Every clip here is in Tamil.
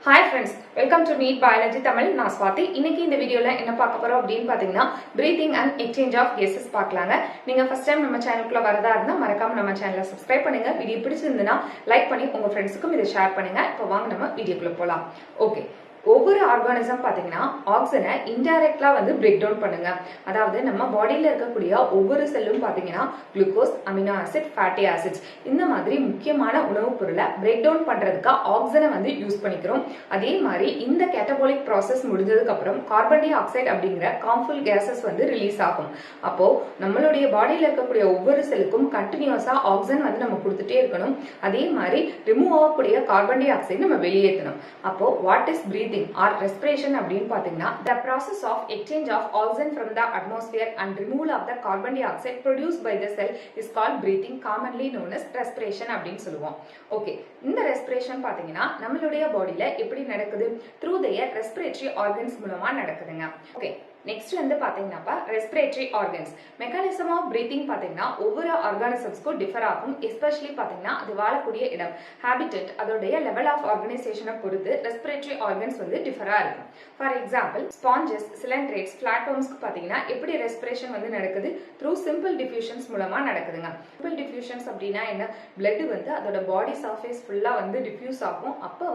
Hi friends, welcome to Neat Biology Tamil. நான் ஸ்வாதி. இன்னைக்கு இந்த வீடியோல என்ன பார்க்க போறோம் அப்படினு பாத்தீங்கன்னா breathing and exchange of gases பார்க்கலாங்க. நீங்க first time நம்ம சேனலுக்குள்ள வரதா இருந்தா மறக்காம நம்ம சேனலை subscribe பண்ணுங்க. வீடியோ பிடிச்சிருந்தா லைக் பண்ணி உங்க ஃப்ரெண்ட்ஸ்க்கும் இதை ஷேர் பண்ணுங்க. இப்போ வாங்க நம்ம வீடியோக்குள்ள போலாம். ஓகே. ஒவ்வொரு ஆர்கானிசம் பாத்தீங்கன்னா ஆக்சிஜனை இன்டைரக்ட்லா பிரேக் டவுன் பண்ணுங்க. அதாவது நம்ம பாடியில இருக்கக்கூடிய ஒவ்வொரு செல்லும் பாத்தீங்கன்னா glucose, amino acid, fatty acids இந்த மாதிரி முக்கியமான உணவுப் பொருளை பிரேக் டவுன் பண்றதுக்கு ஆக்சிஜனை யூஸ் பண்ணிக்கிறோம். அதே மாதிரி இந்த கேட்டபாலிக் ப்ராசஸ் முடிஞ்சதுக்கு அப்புறம் கார்பன் டை ஆக்சைடு அப்படிங்கிற கார்ம்ஃபுல் கேசஸ் ரிலீஸ் ஆகும். அப்போ நம்மளுடைய பாடியில இருக்கக்கூடிய ஒவ்வொரு செல்லுக்கும் கண்டினியூஸா ஆக்சிஜன் நம்ம கொடுத்துட்டே இருக்கணும். அதே மாதிரி ரிமூவ் ஆகக்கூடிய கார்பன் டை ஆக்சைடு நம்ம வெளியேற்றணும். அப்போ what is breath or respiration அப்படினு பாத்தீங்கன்னா the process of exchange of oxygen from the atmosphere and removal of the carbon dioxide produced by the cell is called breathing, commonly known as respiration அப்படினு சொல்லுவோம். ஓகே, இந்த ரெஸ்பிரேஷன் பாத்தீங்கன்னா நம்மளுடைய பாடியில எப்படி நடக்குது? through their respiratory organs மூலமா நடக்குதுங்க. ஓகே, நெக்ஸ்ட் பாத்தீங்கன்னா respiratory organs. Mechanism of breathing பாத்தீங்கன்னா ஒவ்வொரு ஆர்கானிசம்ஸ்க்கும் டிஃபர் ஆகும். எஸ்பெஷலி பாத்தீங்கன்னா அது வாழக்கூடிய இடம், ஹேபிட்டட், அதோடைய லெவல் ஆஃப் ஆர்கனைசேஷனை பொறுத்து ரெஸ்பிரேட்டரி ஆர்கன்ஸ் டிஃபரா இருக்கும். ஃபார் எக்ஸாம்பிள் ஸ்பாஞ்சஸ், சிலிண்ட்ரேட்ஸ், பிளாட்ஃபார்ம்ஸ்க்கு பாத்தீங்கன்னா எப்படி ரெஸ்பிரேஷன் நடக்குது? த்ரூ சிம்பிள் டிஃபியூஷன்ஸ் மூலமா நடக்குதுங்க. சிம்பிள் டிஃபியூஷன்ஸ் அப்படின்னா என்ன? பிளட் அதோட பாடி சர்ஃபேஸ் ஃபுல்லா டிஃபியூஸ் ஆகும். அப்ப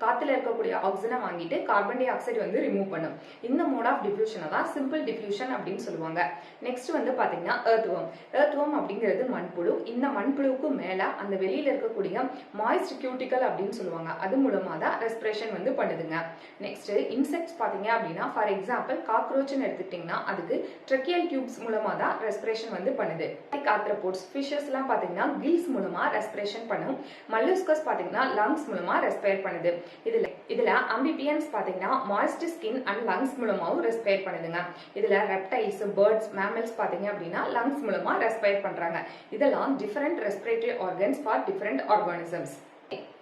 காத்துல இருக்கக்கூடிய ஆக்சிஜனை வாங்கிட்டு கார்பன் டை ஆக்சைடு ரிமூவ் பண்ணும். இந்த mode of diffusion simple diffusion அப்படின்னு சொல்லுவாங்க. நெக்ஸ்ட் பாத்தீங்கன்னா எர்த்வர்ம். எர்த்வர்ம் அப்படிங்கிறது மண்புழு. இந்த மண்புழுவுக்கு மேல அந்த வெளியில இருக்கக்கூடிய மாய்ஸ்ட் கியூட்டிக்கல் அப்படின்னு சொல்லுவாங்க. அது மூலமா தான் ரெஸ்பிரேஷன் பண்ணுதுங்க. நெக்ஸ்ட் இன்செக்ட்ஸ் பாத்தீங்க அப்படின்னா ஃபார் எக்ஸாம்பிள் காக்ரோச்னு எடுத்துக்கிட்டீங்கன்னா அதுக்கு ட்ரெக்கியல் டியூப்ஸ் மூலமா தான் ரெஸ்பிரேஷன் பண்ணுது. ஆர்த்ரோபோட்ஸ், ஃபிஷஸ் எல்லாம் பாத்தீங்கன்னா கில்ஸ் மூலமா ரெஸ்பிரேஷன் பண்ணும். மல்லஸ்கஸ் பாத்தீங்கன்னா லங்ஸ் மூலமா ரெஸ்பிரேட் பண்ணுது. இதுல அம்பிபியன்ஸ் பாத்தீங்கன்னா மாய்ஸ்ட் ஸ்கின் அண்ட் லங்ஸ் மூலமாவும் ரெஸ்பிரேட் பண்ணுதுங்க. இதுல ரெப்டைல்ஸ், பேர்ட்ஸ், மேமல்ஸ் பாத்தீங்க அப்படின்னா லங்ஸ் மூலமா ரெஸ்பிரேட் பண்றாங்க. இதெல்லாம் different respiratory organs for different organisms.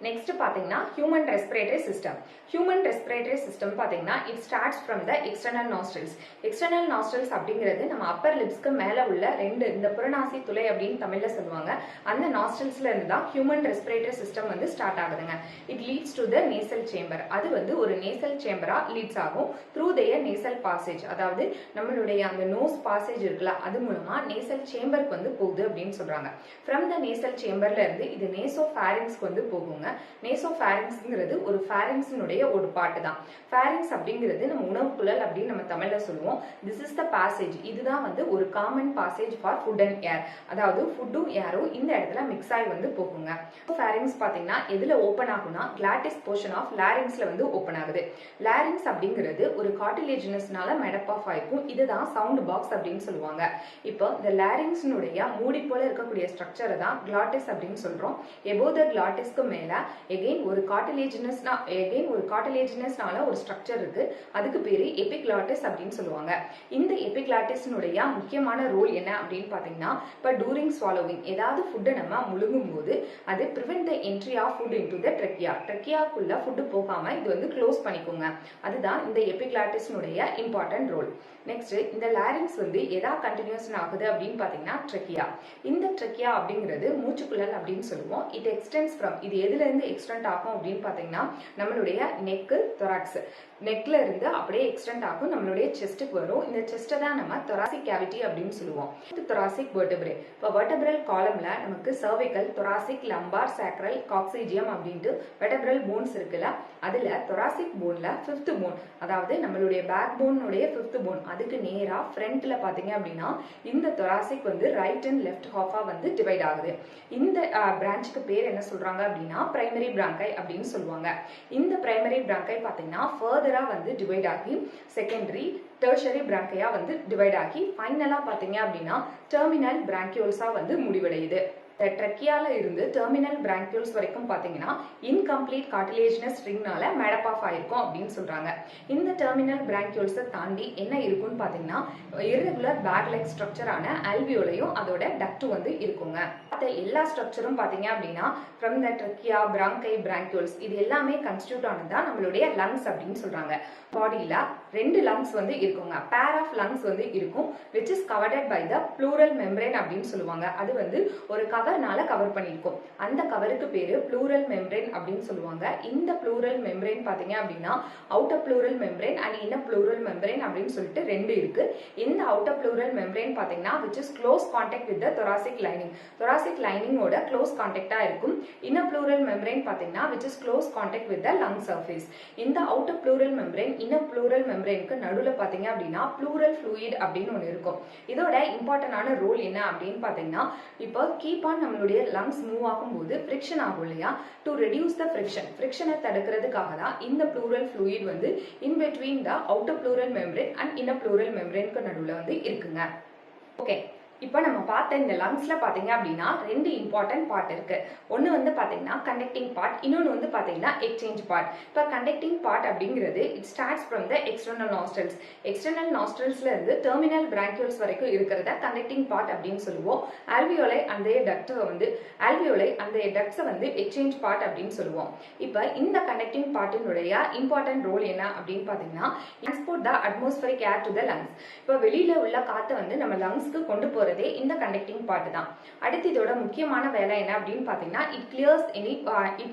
Next பாத்தீங்கன்னா human respiratory system. Human respiratory system பாத்தீங்கன்னா it starts from the external nostrils. External nostrils அப்படிங்கிறது நம்ம அப்பர் லிப்ஸ்க்கு மேல உள்ள இந்த புறநாசி துளை அப்படின்னு தமிழ்ல சொல்லுவாங்க. அந்த நாஸ்ட்ரல்ஸ்ல இருந்து தான் ஹியூமன் ரெஸ்பிரேட்டரி சிஸ்டம் ஸ்டார்ட் ஆகுதுங்க. It leads to the nasal chamber. அது ஒரு நேசல் சேம்பரா லீட்ஸ் ஆகும் த்ரூ தேர் நேசல் பாசேஜ். அதாவது நம்மளுடைய அந்த நோஸ் பாசேஜ் இருக்குல்ல, அது மூலமா நேசல் சேம்பருக்கு போகுது அப்படின்னு சொல்றாங்க. ஃப்ரம் த நேசல் சேம்பர்ல இருந்து இது நேசோஃபாரிங்ஸ்க்கு போகுங்க. நேசோஃபாரிங்ஸ்ங்கிறது ஒரு ஃபாரிங்ஸ்னுடைய ஒரு பார்ட் தான். ஃபாரிங்ஸ் அப்படிங்கிறது நம்ம உணவு குழல் அப்படின்னு நம்ம தமிழ்ல சொல்லுவோம். This is the passage. இதுதான் ஒரு common passage for food and ஏர். அதாவது ஃபுட்டும் ஏரும் இந்த இடத்துல மிக்ஸ் ஆகி போகுங்க. ஃபாரிங்ஸ் பாத்தீங்கன்னா எதுல ஓபன் ஆகும்னா கிளாட்டிஸ் போர்ஷன் ஆஃப் லாரிங்ஸ்ல ஓபன் ஆகுது. லாரிங்ஸ் அப்படிங்கிறது ஒரு கார்டிலேஜினஸ்னால மேடப் ஆஃப் ஆயிருக்கும். இதுதான் சவுண்ட் பாக்ஸ் அப்படின்னு சொல்லுவாங்க. இப்போ இந்த லாரிங்ஸ்னுடைய மூடி போல இருக்கக்கூடிய ஸ்ட்ரக்சரை தான் கிளாட்டிஸ் அப்படின்னு சொல்றோம். எபோ த கிளாட்டிஸ்க்கு மேல எகைன் ஒரு கார்டிலேஜினஸ்னால ஒரு ஸ்ட்ரக்சர் இருக்கு. அதுக்கு பேரு எபிக்ளாட்டிஸ் அப்படின்னு சொல்லுவாங்க. இந்த எபிக்ளாட்டிஸ்னுடைய முக்கியமான ரோல் என்ன அப்படின்னு பாத்தீங்கன்னா இப்ப டூரிங் ஸ்வாலோவிங் ஏதாவது ஃபுட்டை நம்ம முழுங்கும் போது அது prevent the entry of food into the trachea. ட்ரெக்கியாக்குள்ள ஃபுட் போகாம இது க்ளோஸ் பண்ணிக்கோங்க. அதுதான் இந்த எபிக்ளாட்டிஸ்னுடைய இம்பார்ட்டன்ட் ரோல். நெக்ஸ்ட் இந்த லாரிங்ஸ் எதா கண்டினியூஸ் ஆகுது அப்படின்னு பாத்தீங்கன்னா ட்ரெக்கியா. இந்த ட்ரெக்கியா அப்படிங்கிறது மூச்சுக்குழல் அப்படின்னு சொல்லுவோம். இட் எக்ஸ்டென்ஸ் ஃப்ரம் இது எதுல இருந்து எக்ஸ்டெண்ட் ஆகும் அப்படின்னு பாத்தீங்கன்னா நம்மளுடைய நெக்கு, தொராக்ஸ். நெக்ல இருந்து அப்படியே எக்ஸ்டெண்ட் ஆகும் நம்மளுடைய செஸ்ட்டுக்கு வரும். இந்த செஸ்ட்டை தான் நம்ம தொராசிக் கேவிட்டி அப்படின்னு சொல்லுவோம். தொராசிக் வெர்டபிரே. இப்போ வெர்டபிரல் காலம்ல நமக்கு சர்விக்கல், தொராசிக், லம்பார், சாக்ரல், காக்சிஜியம் அப்படின்ட்டு வெர்டபிரல் போன்ஸ் இருக்குல்ல, அதுல தொராசிக் போன்ல 5th போன், அதாவது நம்மளுடைய பேக் போனுடைய 5th போன், அதுக்கு நேரா ஃப்ரண்ட்ல பாத்தீங்க அப்படின்னா இந்த தொராசிக் ரைட் அண்ட் லெஃப்ட் ஹாஃபா டிவைட் ஆகுது. இந்த பிரான்ச்சுக்கு பேர் என்ன சொல்றாங்க அப்படின்னா பிரைமரி பிராங்கை அப்படின்னு சொல்லுவாங்க. இந்த பிரைமரி பிராங்கை பாத்தீங்கன்னா ஃபர்தரா டிவைட் ஆகி செகண்டரி, டெர்ஷரி பிராங்கையா டிவைட் ஆகி ஃபைனலா பாத்தீங்க அப்படின்னா டெர்மினல் பிராங்கியோல்ஸா முடிவடையுது. ட்ரெக்கியால இருந்து டெர்மினல் பிராங்கியூல்ஸ் வரைக்கும் பாத்தீங்கன்னா இன்கம்ப்ளீட் கார்டிலேஜினஸ் ரிங்னால மேடப் ஆஃப் ஆயிருக்கும் அப்படின்னு சொல்றாங்க. இந்த டெர்மினல் பிராங்கியூல்ஸை தாண்டி என்ன இருக்குன்னு பாத்தீங்கன்னா இர்ரெகுலர் பேக் லெக் ஸ்ட்ரக்சரான ஆல்வியோலையும் அதோட டக்ட் இருக்குங்க. எல்லா ஸ்ட்ரக்சரும் பாத்தீங்க அப்படின்னா ஃப்ரம் த ட்ரெக்கியா, பிராங்கை, பிராங்கியூல்ஸ் இது எல்லாமே கன்ஸ்டியூட் ஆனதுதான் நம்மளுடைய லங்ஸ் அப்படின்னு சொல்றாங்க. பாடியில 2 லங்ஸ் இருக்குங்க. பேர் ஆஃப் லங்ஸ் இருக்கும் which is covered by the pleural membrane அப்படின்னு சொல்லுவாங்க. அது ஒரு கவர்னால கவர் பண்ணியிருக்கோம். அந்த கவருக்கு பேரு ப்ளூரல் மெம்பரேன் அப்படின்னு சொல்லுவாங்க. இந்த ப்ளூரல் மெம்பரேன் பாத்தீங்க அப்படின்னா outer pleural membrane and inner pleural membrane அப்படின்னு சொல்லிட்டு ரெண்டு இருக்கு. இந்த அவுட்டர் ப்ளூரல் மெம்பரேன் பாத்தீங்கன்னா which is close contact with the thoracic lining. thoracic lining ஓட க்ளோஸ் கான்டாக்டா இருக்கும். இன்னர் ப்ளூரல் மெம்பரேன் பாத்தீங்கன்னா which is close contact with the lung surface. இந்த outer pleural membrane inner pleural மெம்பரேனுக்கு நடுவுல பாத்தீங்க அப்படின்னா ப்ளூரல் fluid அப்படின்னு ஒன்று இருக்கும். இதோட இம்பார்ட்டன்டான ரோல் என்ன அப்படின்னு பாத்தீங்கன்னா இப்போ கீப் ஆன் நம்மளுடைய லங்ஸ் மூவ் ஆகும்போது ஃப்ரிக்ஷன் ஆகும் இல்லையா, டு ரெடியூஸ் த ஃப்ரிக்ஷனை தடுக்கிறதுக்காக தான் இந்த ப்ளூரல் fluid வந்து in between the outer pleural membrane and inner pleural மெம்பரேனுக்கு நடுவுல வந்து இருக்குங்க. ஓகே, இப்போ நம்ம பார்த்த இந்த லங்ஸ்ல பாத்தீங்க அப்படின்னா ரெண்டு இம்பார்ட்டன்ட் பார்ட் இருக்கு. ஒன்னு வந்து பாத்தீங்கன்னா கண்டக்டிங் பார்ட், இன்னொன்னு வந்து பாத்தீங்கன்னா எக்ஸ்சேஞ்ச் பார்ட். இப்போ கண்டக்டிங் பார்ட் அப்படிங்கிறது it starts from the external nostrils. External நாஸ்ட்ரல்ஸ்ல இருந்து டெர்மினல் பிராங்கியூல்ஸ் வரைக்கும் இருக்கிறத கண்டக்டிங் பார்ட் அப்படின்னு சொல்லுவோம். ஆல்வியோலை அந்த டக்ட்ஸை வந்து எக்ஸ்சேஞ்ச் பார்ட் அப்படின்னு சொல்லுவோம். இப்போ இந்த கண்டக்டிங் பார்ட்டினுடைய இம்பார்ட்டன்ட் ரோல் என்ன அப்படின்னு பாத்தீங்கன்னா transport the atmospheric air to the lungs. இப்போ வெளியில உள்ள காத்தை வந்து நம்ம லங்ஸ்க்கு கொண்டு போற இந்த கண்டக்டிங் பார்ட் தான். அடுத்து இதோட முக்கியமான வேலை என்ன அப்படின்னு பாத்தீங்கன்னா it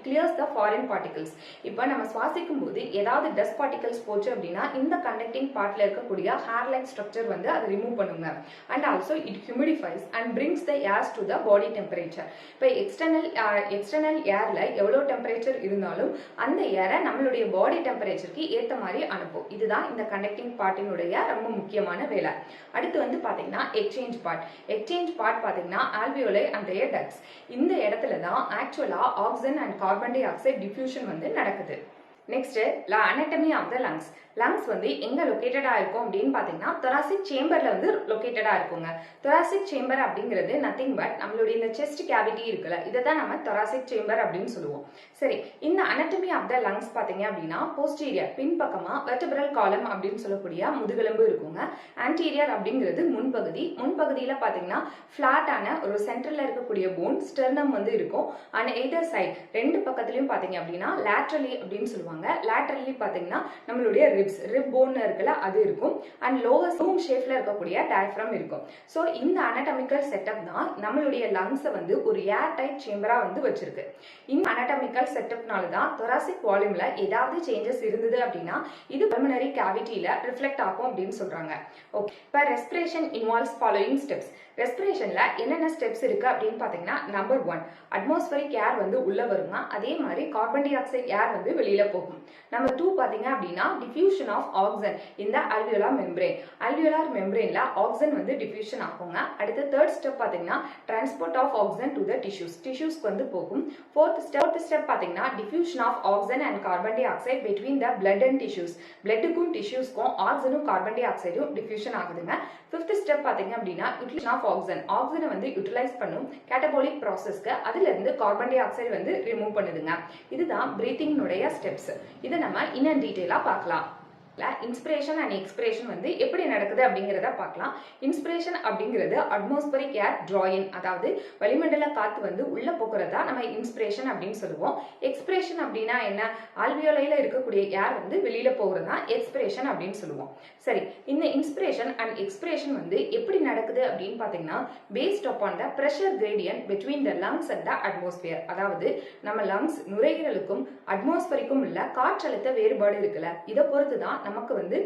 clears the foreign particles. இப்போ நம்ம சுவாசிக்கும் போது ஏதாவது டஸ்ட் பார்ட்டிகல்ஸ் போச்சு அப்படின்னா இந்த கண்டக்டிங் பார்ட்ல இருக்கக்கூடிய ஹேர் லைக் ஸ்ட்ரக்சர் வந்து அதை ரிமூவ் பண்ணுங்க. And also it ஹியூமிடிஃபைஸ் and brings the airs to the body temperature. இப்போ எக்ஸ்டர்னல் ஏர்ல எவ்வளவு டெம்பரேச்சர் இருந்தாலும் அந்த ஏரை நம்மளுடைய பாடி டெம்பரேச்சருக்கு ஏத்த மாதிரி அனுப்பும். இதுதான் இந்த கண்டக்டிங் பார்ட்டினுடைய ரொம்ப முக்கியமான வேலை. அடுத்து வந்து பாத்தீங்கன்னா எக்ஸ்சேஞ்ச் பார்ட். எக்ஸ்சேஞ்ச் பார்ட் பாத்தீங்கன்னா ஆல்வியோலை அண்ட் தேர் டக்ட்ஸ். இந்த இடத்துல தான் ஆக்சுவலா oxygen and carbon dioxide diffusion வந்து நடக்குது. Next anatomy of the lungs. Lungs வந்து எங்க லொகேட்டடா இருக்கும் அப்படின்னு பாத்தீங்கன்னா தொராசிக் சேம்பர்ல வந்து லொகேட்டடா இருக்குங்க. தொராசிக் சேம்பர் அப்படிங்கிறது நத்திங் பட் நம்மளுடைய இந்த செஸ்ட் கேவிட்டி இருக்குல்ல, இதை தான் நம்ம தொராசிக் சேம்பர் அப்படின்னு சொல்லுவோம். சரி, இந்த anatomy of the lungs பாத்தீங்க அப்படின்னா போஸ்டீரியர் பின்பக்கமா வெர்டெப்ரல் காலம் அப்படின்னு சொல்லக்கூடிய முதுகெலும்பு இருக்குங்க. ஆன்டீரியர் அப்படிங்கிறது முன்பகுதியில பாத்தீங்கன்னா பிளாட்டான ஒரு சென்டர்ல இருக்கக்கூடிய போன் ஸ்டெர்னம் வந்து இருக்கும். அண்ட் எய்தர் சைட் ரெண்டு பக்கத்துலயும் பாத்தீங்க அப்படின்னா லேட்ரலி அப்படின்னு சொல்லுவாங்க. லேட்ரலி பாத்தீங்கன்னா நம்மளுடைய ரிப் போன் இருக்குல்ல அது இருக்கும். அண்ட் லோவர் ஸ்பூன் ஷேப்ல இருக்கக்கூடிய டயப்ரம் இருக்கும். சோ இந்த அனடாமிக்கல் செட்டப் தான் நம்மளுடைய லங்ஸ் வந்து ஒரு ஏர் டைட் சேம்பரா வந்து வச்சிருக்கு. இந்த அனடாமிக்கல் செட்டப்னால தான் தொராசிக் வால்யூம்ல ஏதாவது சேஞ்சஸ் இருந்தது அப்படின்னா இது பல்மனரி கேவிட்டில ரிஃப்ளெக்ட் ஆகும் அப்படின்னு சொல்றாங்க. ஓகே, இப்போ ரெஸ்பிரேஷன் இன்வால்வ்ஸ் ஃபாலோயிங் ஸ்டெப்ஸ். ரெஸ்பிரேஷன்ல என்னென்ன ஸ்டெப்ஸ் இருக்கு அப்படின்னு பாத்தீங்கன்னா நம்பர் 1 அட்மாஸ்பரிக் ஏர் வந்து உள்ள வருங்க. அதே மாதிரி கார்பன் டை ஆக்சைடு ஏர் வந்து வெளியில போகும். நம்பர் 2 பாத்தீங்க அப்படின்னா டிஃப்யூஷன் ஆஃப் ஆக்சிஜன் இந்த அல்வியோலார் மெம்பரேன். அல்வியோலார் மெம்பரேன்ல ஆக்சிஜன் வந்து டிஃப்யூஷன் ஆகுங்க. அடுத்து தேர்ட் ஸ்டெப் பாத்தீங்கன்னா transport of oxygen to the டிஷ்யூஸ்க்கு வந்து போகும். ஃபோர்த் ஸ்டெப் பாத்தீங்கன்னா diffusion of oxygen and carbon dioxide between the blood and tissues. பிளட்டுக்கும் டிஷ்யூஸ்க்கும் ஆக்சிஜனும் கார்பன் டை ஆக்சைடும் டிஃப்யூஷன் ஆகுதுங்க. ஃபிஃப்த் ஸ்டெப் பாத்தீங்க அப்படின்னா யூட்டிலைசேஷன் ஆஃப் ஆக்சிஜனை வந்து யூட்டிலைஸ் பண்ணும் கேட்டபோலிக் ப்ராசஸ்க்கு. அதுல இருந்து கார்பன் டை ஆக்சைடு வந்து ரிமூவ் பண்ணுதுங்க. இதுதான் பிரீத்திங் உடைய ஸ்டெப்ஸ். இதை நம்ம இன்னும் டீடைலா பார்க்கலாம். இன்ஸ்பிரேஷன் அண்ட் எக்ஸ்பிரேஷன் வந்து எப்படி நடக்குது அப்படிங்கிறத பார்க்கலாம். இன்ஸ்பிரேஷன் அப்படிங்கிறது அட்மாஸ்பரிக் ஏர் டிராயின், அதாவது வளிமண்டல காத்து வந்து உள்ள போக்குறதா நம்ம இன்ஸ்பிரேஷன் அப்படின்னு சொல்லுவோம். எக்ஸ்பிரேஷன் அப்படின்னா என்ன, ஆல்வியோலைல இருக்கக்கூடிய ஏர் வந்து வெளியில போகிறதா எக்ஸ்பிரேஷன் அப்படின்னு சொல்லுவோம். சரி, இந்த இன்ஸ்பிரேஷன் அண்ட் எக்ஸ்பிரேஷன் வந்து எப்படி நடக்குது அப்படின்னு பாத்தீங்கன்னா paste upon the pressure gradient between the lungs and the atmosphere. அதாவது நம்ம லங்ஸ் நுரையீரலுக்கும் அட்மாஸ்பரிக்கும் உள்ள காற்றழுத்த வேறுபாடு இருக்குல்ல, இதை பொறுத்து தான் நமக்கு வந்து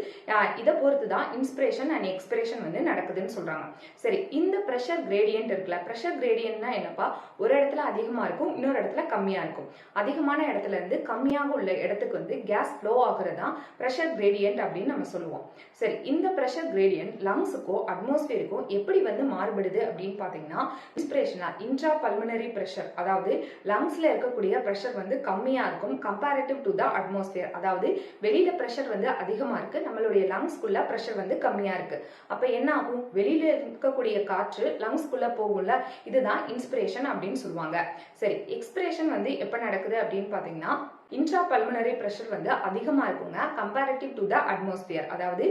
இன்ஸ்பிரேஷன் அண்ட் எக்ஸ்பிரேஷன் வந்து நடக்குதுன்னு சொல்றாங்க. சரி, இந்த பிரஷர் கிரேடியன்ட் இருக்குல்ல, பிரஷர் கிரேடியன்ட்னா என்னப்பா, ஒரு இடத்துல அதிகமா இருக்கும், இன்னொரு இடத்துல கம்மியா இருக்கும். அதிகமான இடத்துல இருந்து கம்மியாக உள்ள இடத்துக்கு வந்து கேஸ் ஃப்ளோ ஆகுறதா பிரஷர் கிரேடியன்ட் அப்படின்னு நம்ம சொல்லுவோம். சரி, இந்த பிரஷர் கிரேடியன்ட் லங்ஸுக்கோ அட்மாஸ்பியருக்கோ எப்படி வந்து மாறுபடுது அப்படின்னு பாத்தீங்கன்னா இன்ஸ்பிரேஷனா இன்ட்ரா பல்மனரி பிரஷர், அதாவது லங்ஸ்ல இருக்கக்கூடிய பிரஷர் வந்து கம்மியா இருக்கும் கம்பேரிட்டிவ் டு த அட்மாஸ்பியர். அதாவது வெளியில பிரஷர் வந்து அதிகமா இருக்கு, நம்மளுடைய லங்ஸ்குள்ள பிரஷர் வந்து கம்மியா இருக்கு. அப்ப என்ன ஆகும், வெளியில இருக்கக்கூடிய காற்று லங்ஸ்குள்ள போகும்ல, இதுதான் இன்ஸ்பிரேஷன் அப்படின்னு சொல்லுவாங்க. சரி, எக்ஸ்பிரேஷன் வந்து எப்ப நடக்குது அப்படின்னு பாத்தீங்கன்னா இன்ட்ரா பல்மனரி பிரஷர் வந்து அதிகமா இருக்குங்க கம்பேரிட்டிவ் டு த அட்மாஸ்பியர். அதாவது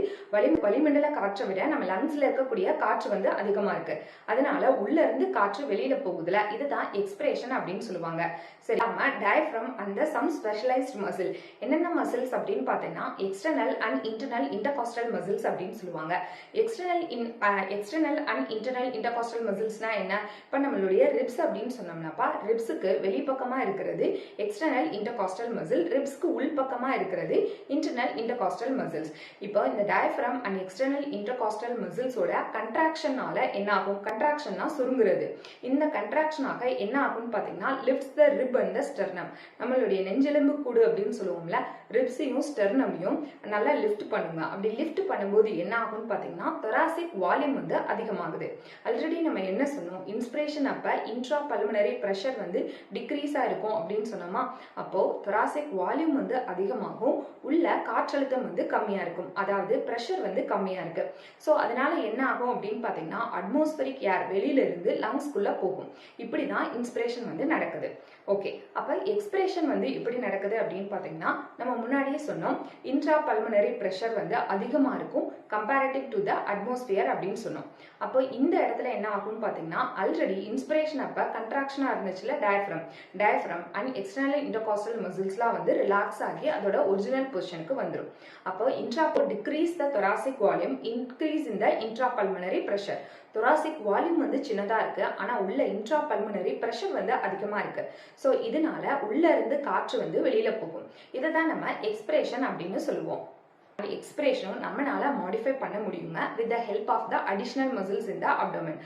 வளிமண்டல காற்றை விட நம்ம லங்ஸ்ல இருக்கக்கூடிய காற்று வந்து அதிகமா இருக்கு. அதனால உள்ள இருந்து காற்று வெளியில போகுதுல, இதுதான் எக்ஸ்பிரேஷன் அப்படின்னு சொல்லுவாங்க. சரி, நம்ம டயப்ரம் அந்த சம் ஸ்பெஷலைஸ்ட் மசில் என்னென்ன மசில்ஸ் அப்படின்னு பார்த்தீங்கன்னா external and internal intercostal muscles அப்படின்னு சொல்லுவாங்க. எக்ஸ்டர்னல் அண்ட் இன்டர்னல் இன்டர்காஸ்டல் மசில்ஸ்னா என்ன? இப்ப நம்மளுடைய ரிப்ஸ் அப்படின்னு சொன்னோம்னாப்பா ரிப்ஸுக்கு வெளிப்பக்கமா இருக்கிறது எக்ஸ்டர்னல் இன்டர்காஸ்டல் மசில், ரிப்ஸ்க்கு உள்பக்கமா இருக்கிறது இன்டர்னல் இன்டர்காஸ்டல் மசில்ஸ். இப்போ இந்த டயப்ரம் அண்ட் எக்ஸ்டர்னல் இன்டர்காஸ்டல் மசில்ஸோட கன்ட்ராக்ஷனால என்ன ஆகும்? கன்ட்ராக்ஷன்னா சுருங்குறது. இந்த கன்ட்ராக்ஷனாக என்ன ஆகும்னு பாத்தீங்கன்னா lifts the rib and the sternum. நம்மளுடைய நெஞ்செலும்பு கூடு அப்படின்னு சொல்லுவோம்ல, ரிப்ஸையும் ஸ்டெர்னமையும் நல்லா லிஃப்ட் பண்ணுங்க. அப்படி லிஃப்ட் பண்ணும்போது என்ன ஆகும்னு பாத்தீங்கன்னா thoracic வால்யூம் வந்து அதிகமாகுது. ஆல்ரெடி நம்ம என்ன சொன்னோம்? இன்ஸ்பிரேஷன் அப்ப இன்ட்ரா பல்மனரி பிரஷர் வந்து டிக்ரீஸா இருக்கும் அப்படின்னு சொன்னோமா? அப்போ thoracic வால்யூம் வந்து அதிகமாகும், உள்ள காற்றழுத்தம் வந்து கம்மியா இருக்கும். அதாவது பிரஷர் வந்து கம்மியா இருக்கு. சோ அதனால என்ன ஆகும் அப்படின்னு பாத்தீங்கன்னா அட்மாஸ்பரிக் ஏர் வெளியில இருந்து லங்ஸ்குள்ள போகும். இப்படிதான் இன்ஸ்பிரேஷன் வந்து நடக்குது. ஓகே, அப்ப எக்ஸ்பிரேஷன் வந்து எப்படி நடக்குது அப்படின்னு பாத்தீங்கன்னா நம்ம முன்னாடியே சொன்னோம் இன்ட்ரா பல்மனரி பிரஷர் வந்து அதிகமா இருக்கும் கம்பேரிட்டிவ் டு த அட்மாஸ்பியர் அப்படின்னு சொன்னோம். அப்போ இந்த இடத்துல என்ன ஆகும்னு பாத்தீங்கன்னா ஆல்ரெடி இன்ஸ்பிரேஷன் அப்ப கன்ட்ராக்ஷனா இருந்துச்சுல டயப்ரம் அண்ட் எக்ஸ்டர்னல் இன்டர்காஸ்டல் மசில்ஸ்லாம் வந்து ரிலாக்ஸ் ஆகி அதோட ஒரிஜினல் பொசிஷனுக்கு வந்துடும். அப்போ degrees the thoracic volume, increase in the intra pulmonary pressure. thoracic volume வந்து சின்னதா இருக்கு, ஆனா உள்ள இன்ட்ரா பல்மனரி பிரஷர் வந்து அதிகமா இருக்கு. சோ இதனால உள்ள இருந்து காற்று வந்து வெளியில போகும். இதுதான் நம்ம எக்ஸ்பிரேஷன் அப்படின்னு சொல்லுவோம். எக்ஸ்பிரேஷனும் நம்மளால மாடிஃபை பண்ண முடியுங்க with the help of the additional muscles in the abdomen.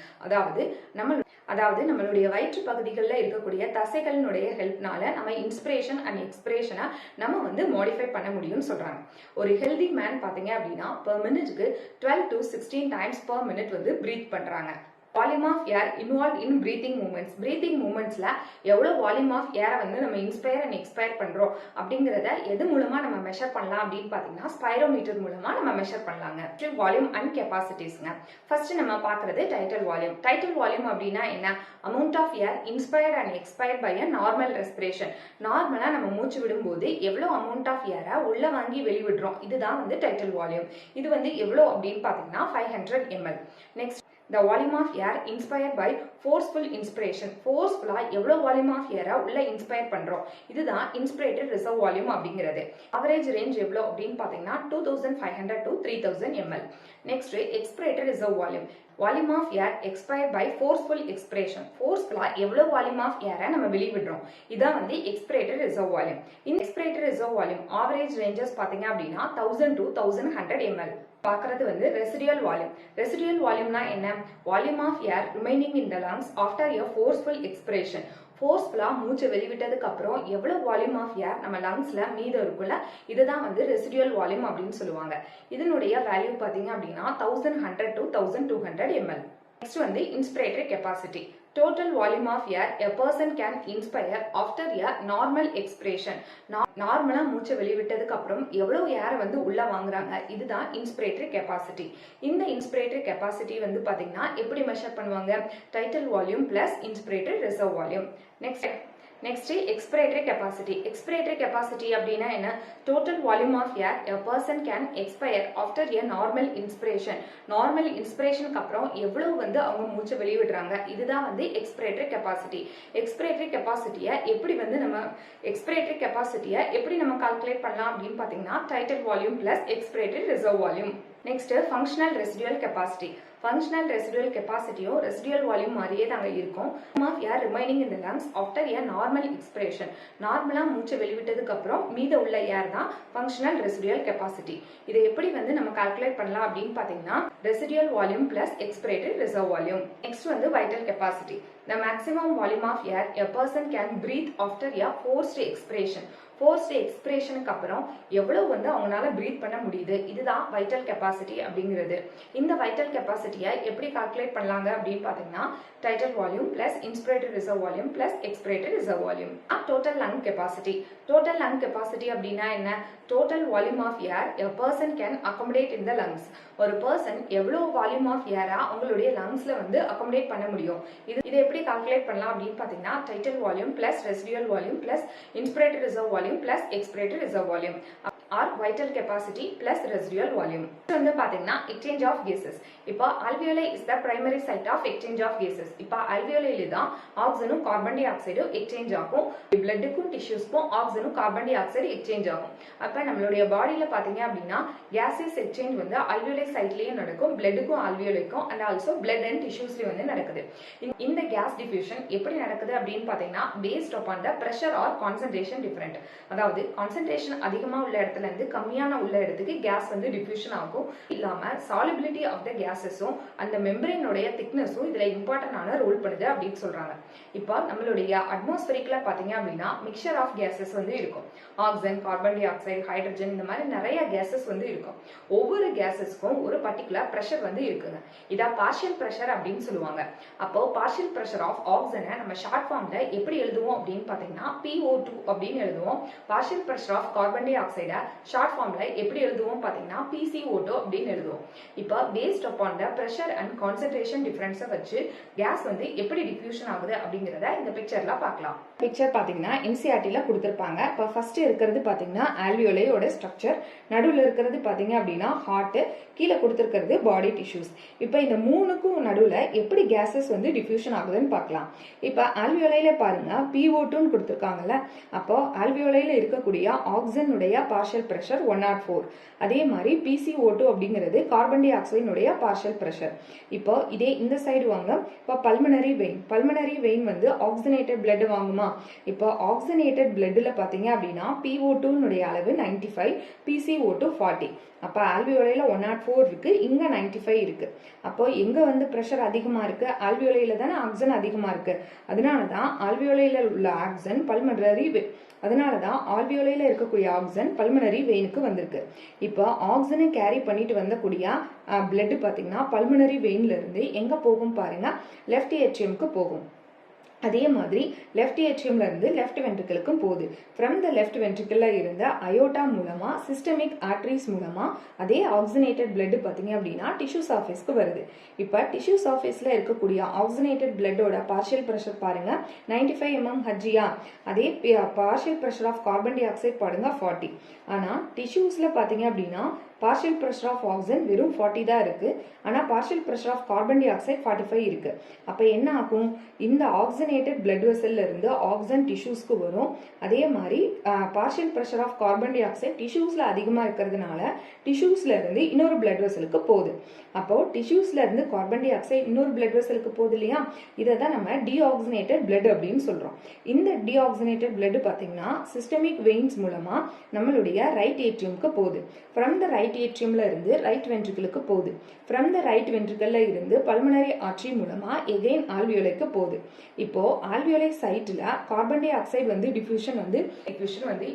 அதாவது நம்மளுடைய வயிற்று பகுதிகளில் இருக்கக்கூடிய தசைகளினுடைய ஹெல்ப்னால நம்ம இன்ஸ்பிரேஷன் அண்ட் எக்ஸ்பிரேஷனை நம்ம வந்து மாடிஃபை பண்ண முடியும்னு சொல்றாங்க. ஒரு ஹெல்தி மேன் பாத்தீங்க அப்படின்னா பெர் மினிட்க்கு 12 to 16 டைம்ஸ் பெர் மினிட் வந்து பிரீத் பண்றாங்க. Volume of air involve in breathing movements. Breathing மூமெண்ட்ஸ்ல எவ்வளவு வால்யூம் ஆஃப் ஏரை வந்து நம்ம இன்ஸ்பயர் அண்ட் எக்ஸ்பயர் பண்றோம் அப்படிங்கறத எது மூலமா நம்ம மெஷர் பண்ணலாம் அப்படின்னு பாத்தீங்கன்னா ஸ்பைரோமீட்டர் மூலமா நம்ம மெஷர் பண்ணலாங்க. Volume and கெப்பாசிட்டிஸ்ங்க. ஃபர்ஸ்ட் நம்ம பாக்குறது டைட்டல் வால்யூம். டைட்டல் வால்யூம் அப்படின்னா என்ன? Amount of air inspired and expired by a normal respiration. நார்மலா நம்ம மூச்சு விடும்போது எவ்வளவு அமௌண்ட் ஆஃப் ஏரை உள்ள வாங்கி வெளிவிடுறோம், இதுதான் வந்து டைட்டல் வால்யூம். இது வந்து எவ்வளவு அப்படின்னு பாத்தீங்கன்னா 500 ml. Next the volume of air inspired by forceful inspiration. forceful எவ்வளவு volume of air உள்ள inspire பண்றோம், இதுதான் inspirated reserve volume அப்படிங்கிறது. average range எவ்வளவு அப்படின்னு பாத்தீங்கன்னா 2500 to 3000 ml. next expirated reserve volume. volume of air expired by forceful expiration. forceful எவ்வளவு volume of air நம்ம வெளிவிடுறோம், இதான் வந்து expirated reserve volume. in expirated reserve volume average ranges பாத்தீங்க அப்படின்னா 1000 to 1100 ml. பார்க்கறது வந்து ரெசிடியல் வால்யூம். ரெசிடியல் வால்யூம்னா என்ன? Volume of air remaining in the lungs after a forceful expiration. ஃபோர்ஸ்ஃபுல்லா மூச்சை வெளிவிட்டதுக்கு அப்புறம் எவ்வளவு வால்யூம் ஆஃப் ஏர் நம்ம லங்ஸ்ல மீதம் இருக்குல்ல, இதுதான் வந்து ரெசிடியல் வால்யூம் அப்படின்னு சொல்லுவாங்க. இதனுடைய வேல்யூ பாத்தீங்க அப்படின்னா 1100 to 1200 ml. நெக்ஸ்ட் வந்து inspiratory capacity. total volume of air a person can inspire after a normal expiration. நார்மலா மூச்சை வெளிவிட்டதுக்கு அப்புறம் எவ்வளவு ஏரை வந்து உள்ள வாங்குறாங்க, இதுதான் இன்ஸ்பிரேட்டரி கெப்பாசிட்டி. இந்த இன்ஸ்பிரேட்டரி கெப்பாசிட்டி வந்து பாத்தீங்கன்னா எப்படி மெஷர் பண்ணுவாங்க? Tidal volume plus inspiratory reserve volume. Next expiratory capacity. Expiratory capacity அப்படின்னா என்ன? Total volume of air a person can expire after a normal inspiration. Normal இன்ஸ்பிரேஷனுக்கு அப்புறம் எவ்வளவு வந்து அவங்க மூச்சை வெளிவிடுறாங்க, இதுதான் வந்து எக்ஸ்பிரேட்டரி கெப்பாசிட்டி. எக்ஸ்பிரேட்டரி கெப்பாசிட்டியை எப்படி நம்ம கால்குலேட் பண்ணலாம் அப்படின்னு பாத்தீங்கன்னா tidal volume plus expiratory reserve volume. Next functional residual capacity. Functional residual கெப்பாசிட்டியும் ரெசிடுவல் வால்யூம் மாதிரியே தாங்க இருக்கும். Of air remaining in the lungs after a normal expiration. நார்மலா மூச்சை வெளிவிட்டதுக்கு அப்புறம் மீத உள்ள ஏர் தான் ஃபங்க்ஷனல் ரெசிடுவல் கெப்பாசிட்டி. இதை எப்படி வந்து நம்ம கால்குலேட் பண்ணலாம் அப்படின்னு பாத்தீங்கன்னா residual volume plus expiratory reserve volume. Next வந்து vital capacity. The maximum volume of air a person can breathe after a forced expiration. Forced எக்ஸ்பிரேஷனுக்கு அப்புறம் எவ்வளவு வந்து அவங்களால பிரீத் பண்ண முடியுது, இதுதான் வைட்டல் கெப்பாசிட்டி அப்படிங்கிறது. இந்த வைட்டல் கெப்பாசிட்டியை எப்படி கால்குலேட் பண்ணலாங்க அப்படின்னு பாத்தீங்கன்னா tidal volume plus inspiratory reserve volume plus expiratory reserve volume. Total lung capacity. Total lung capacity அப்படின்னா என்ன? Total volume of air a person can accommodate in the lungs. ஒரு பர்சன் எவ்வளவு வால்யூம் ஆஃப் ஏரா அவங்களுடைய லங்ஸ்ல வந்து அகாமடேட் பண்ண முடியும், இதை எப்படி கால்குலேட் பண்ணலாம் அப்படின்னு பாத்தீங்கன்னா tidal volume plus residual volume plus inspiratory reserve volume volume plus expiratory reserve volume or vital capacity plus residual volume. இது வந்து பாத்தீங்கன்னா exchange of gases. இப்போ alveoli is the primary site of exchange of gases. இப்போ alveoli தான் ஆக்சிஜனும் கார்பன் டை ஆக்சைடும் எக்ஸ்சேஞ்ச் ஆகும். பிளட்டுக்கும் டிஷ்யூஸ்க்கும் ஆக்சிஜனும் கார்பன் டை ஆக்சைடு எக்ஸ்சேஞ்ச் ஆகும். அப்ப நம்மளுடைய பாடியில பாத்தீங்க அப்படின்னா gases exchange வந்து alveoli சைட்லயே நடக்கும், பிளட்டுக்கும் alveoliக்கும் and also blood and tissuesலயும் வந்து நடக்குது. இந்த gas diffusion எப்படி நடக்குது அப்படின்னு பாத்தீங்கன்னா based upon the pressure or concentration different. அதாவது concentration அதிகமா உள்ள இடத்துல இருந்து கம்மியான உள்ள இடத்துக்கு கேஸ் வந்து டிஃப்யூஷன் ஆகும். இல்லாம solubility of the gases-உம் அந்த மெம்பரேனோட திக்னஸும் இதுல இம்பார்ட்டன்டான ரோல் பண்ணுது அப்படின்னு சொல்றாங்க. இப்போ நம்மளுடைய அட்மாஸ்பியரிக்ல பாத்தீங்க அப்படின்னா மிக்சர் ஆஃப் கேசஸ் வந்து இருக்கும். Oxygen, carbon dioxide, hydrogen இந்த மாதிரி நிறைய கேசஸ் வந்து இருக்கும். ஒவ்வொரு கேசஸ்க்கும் ஒரு பர்டிகுலர் பிரஷர் வந்து இருக்குங்க. இத பார்ஷியல் பிரஷர் அப்படின்னு சொல்லுவாங்க. அப்போ பார்ஷியல் பிரஷர் ஆஃப் ஆக்சிஜனை நம்ம ஷார்ட் ஃபார்ம்ல எப்படி எழுதுவோம் அப்படின்னு பாத்தீங்கன்னா PO2 அப்படின்னு எழுதுவோம். பார்ஷியல் பிரஷர் ஆஃப் கார்பன் டை ஆக்சைடை ஷார்ட் ஃபார்ம்ல எப்படி எழுதுவோம் பாத்தீங்கன்னா PCO2 அப்படின்னு எழுதுவோம். இப்போ based upon the pressure and concentration டிஃபரன்ஸை வச்சு கேஸ் வந்து எப்படி டிஃப்யூஷன் ஆகுது அப்படிங்கறத இந்த பிக்சர்ல பார்க்கலாம். பிக்சர் பாத்தீங்கன்னா NCERT-ல கொடுத்திருப்பாங்க. இப்போ ஃபர்ஸ்ட் இருக்கிறது பாத்தீங்கன்னா ஆல்வியோலையோட ஸ்ட்ரக்சர், நடுவுல இருக்கிறது பாத்தீங்க அப்படின்னா ஹார்ட், கீழே கொடுத்திருக்கிறது பாடி டிஷ்யூஸ். இப்போ இந்த மூணுக்கும் நடுவுல எப்படி கேசஸ் வந்து டிஃப்யூஷன் ஆகுதுன்னு பார்க்கலாம். இப்போ ஆல்வியோலையில பாருங்க PO2 கொடுத்திருக்காங்கல்ல, அப்போ ஆல்வியோலையில இருக்கக்கூடிய ஆக்சிஜனுடைய பார்ஷியல் பிரஷர் 104. அதே மாதிரி PCO2 அப்படிங்கிறது கார்பன் டை ஆக்சைடினுடைய பார்ஷியல் பிரஷர். இப்போ இதே இந்த சைடு வாங்க. இப்போ பல்மனரி வெயின் வந்து ஆக்சிஜனேட்டட் பிளட் வாங்குமா? இப்போ ஆக்சிஜனேட்டட் பிளட்ல பாத்தீங்க அப்படின்னா PO2 அளவு 95, PCO2 40. அப்ப ஆல்வியோலையில 104 இருக்கு, இங்க 95 இருக்கு. அப்போ எங்க வந்து பிரஷர் அதிகமா இருக்கு? ஆல்வியோலையில தானே ஆக்சிஜன் அதிகமா இருக்கு. அதனாலதான் ஆல்வியோலையில உள்ள ஆக்சிஜன் ஆல்வியோலையில இருக்கக்கூடிய ஆக்சிஜன் பல்மனரி வெயினுக்கு வந்திருக்கு. இப்போ ஆக்சிஜனை கேரி பண்ணிட்டு வந்தக்கூடிய பிளட் பாத்தீங்கன்னா பல்மனரி வெயின்ல இருந்து எங்க போகும் பாருங்க, லெஃப்ட் ஏட்ரியம்க்கு போகும். அதே மாதிரி லெஃப்ட் ஏட்ரியம்ல இருந்து லெஃப்ட் வென்ட்ரிக்கிளுக்கும் போகுது. ஃப்ரம் த லெஃப்ட் வென்ட்ரிக்கிள்ல இருந்த அயோட்டா மூலமா சிஸ்டமிக் ஆர்டரிஸ் மூலமா அதே ஆக்சிஜனேட்டட் பிளட் பாத்தீங்க அப்படின்னா டிஷ்யூ சர்ஃபேஸ்க்கு வருது. இப்ப டிஷ்யூ சர்ஃபேஸ்ல இருக்கக்கூடிய ஆக்சிஜனேட்டட் பிளட்டோட பார்ஷியல் பிரஷர் பாருங்க 95 mmHg. அதே partial pressure of carbon dioxide பாருங்க 40. ஆனா டிஷ்யூஸ்ல பாத்தீங்க அப்படின்னா பார்ஷியல் பிரஷர் ஆஃப் ஆக்சிஜன் வெறும் 40 தான் இருக்கு. ஆனா partial pressure of carbon dioxide 45 இருக்கு. அப்ப என்ன ஆகும்? இந்த ஆக்சிஜனேட்டட் பிளட் வெசல்ல இருந்து ஆக்சிஜன் டிஷ்யூஸ்க்கு வரும். அதே மாதிரி partial pressure of carbon dioxide டிஷ்யூஸ்ல அதிகமா இருக்கிறதுனால டிஷ்யூஸ்ல இருந்து இன்னொரு பிளட் வெசலுக்கு போகுது. அப்போ டிஷ்யூஸ்ல இருந்து கார்பன் டை ஆக்சைடு இன்னொரு பிளட் வெசலுக்கு போகுது இல்லையா? இதை தான் நம்ம டீஆக்சிஜனேட்டட் பிளட் அப்படின்னு சொல்றோம். இந்த டீஆக்சிஜனேட்டட் பிளட் பாத்தீங்கன்னா சிஸ்டமிக் வெயின்ஸ் மூலமா நம்மளுடைய ரைட் ஏட்ரியம்க்கு போகுது. ஃப்ரம் த ரைட் ஏட்ரியம்ல இருந்து ரைட் வென்ட்ரிக்கிளுக்கு போகுது. ஃப்ரம் த ரைட் வென்ட்ரிக்கிள்ல இருந்து பல்மனரி ஆர்டரி மூலமா எகைன் ஆல்வியோலைக்கு போகுது. இப்போ ஆல்வியோலை சைட்ல கார்பன் டை ஆக்சைடு வந்து டிஃப்யூஷன் வந்து